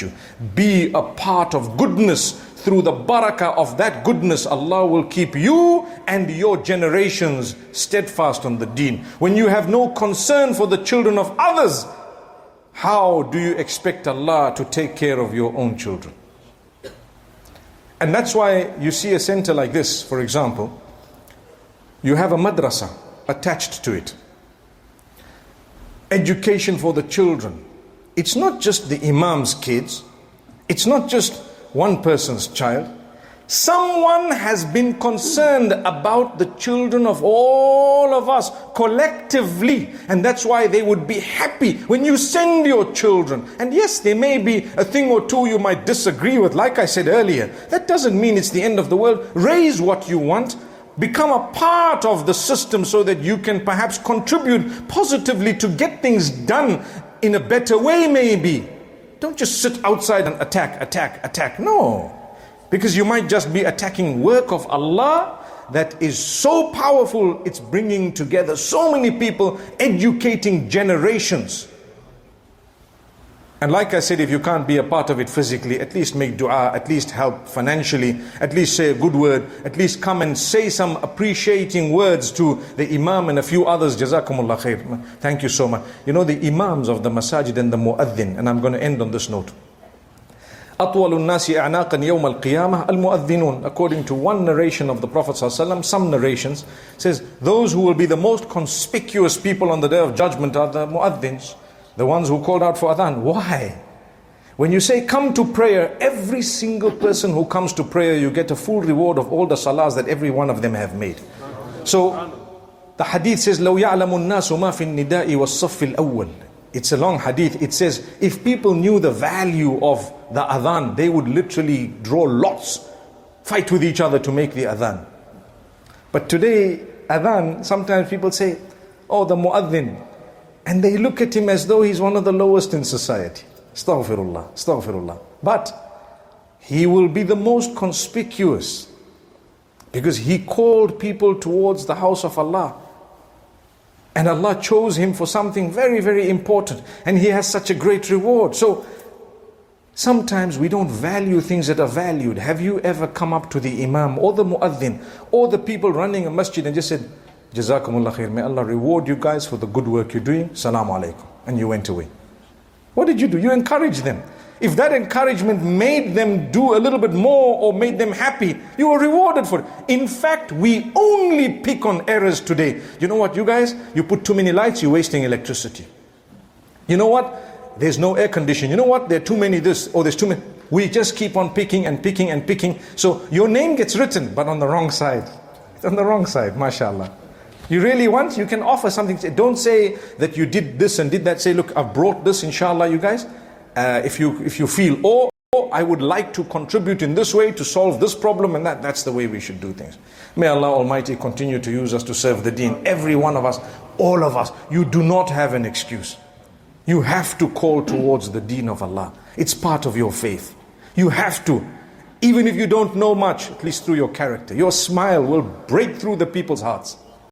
you. Be a part of goodness. Through the barakah of that goodness, Allah will keep you and your generations steadfast on the deen. When you have no concern for the children of others, how do you expect Allah to take care of your own children? And that's why you see a center like this, for example, you have a madrassa attached to it. Education for the children. It's not just the imam's kids. It's not just one person's child. Someone has been concerned about the children of all of us collectively, and that's why they would be happy when you send your children. And yes, there may be a thing or two you might disagree with, like I said earlier. That doesn't mean it's the end of the world. Raise what you want. Become a part of the system so that you can perhaps contribute positively to get things done in a better way maybe. Don't just sit outside and attack. No. Because you might just be attacking work of Allah that is so powerful, it's bringing together so many people, educating generations. And like I said, if you can't be a part of it physically, at least make dua, at least help financially, at least say a good word, at least come and say some appreciating words to the imam and a few others. Jazakumullah khair. Thank you so much. You know, the imams of the masajid and the muaddin, and I'm going to end on this note. أطول الناس أعناقا يوم القيامة المؤذنون. According to one narration of the Prophet ﷺ, some narrations says those who will be the most conspicuous people on the day of judgment are the muaddins, the ones who called out for adhan. Why? When you say come to prayer, every single person who comes to prayer, you get a full reward of all the salahs that every one of them have made. So the hadith says لو يعلم الناس ما في النداء والصف الأول. It's a long hadith. It says, if people knew the value of the adhan, they would literally draw lots, fight with each other to make the adhan. But today, adhan, sometimes people say, oh, the muaddin. And they look at him as though he's one of the lowest in society. Astaghfirullah, astaghfirullah. But he will be the most conspicuous because he called people towards the house of Allah. And Allah chose him for something very, very important. And he has such a great reward. So sometimes we don't value things that are valued. Have you ever come up to the imam or the muaddin or the people running a masjid and just said, Jazakumullah khair, may Allah reward you guys for the good work you're doing. Salaam alaikum. And you went away. What did you do? You encouraged them. If that encouragement made them do a little bit more or made them happy, you were rewarded for it. In fact, we only pick on errors today. You know what, you guys? You put too many lights, you're wasting electricity. You know what? There's no air conditioning. You know what? There are too many this or there's too many. We just keep on picking and picking and picking. So your name gets written, but on the wrong side. It's on the wrong side, mashallah. You really want, you can offer something. Don't say that you did this and did that. Say, look, I've brought this, inshallah, you guys. If you feel, oh, I would like to contribute in this way to solve this problem and that's the way we should do things. May Allah Almighty continue to use us to serve the deen. Every one of us, all of us, you do not have an excuse. You have to call towards the deen of Allah. It's part of your faith. You have to. Even if you don't know much, at least through your character. Your smile will break through the people's hearts.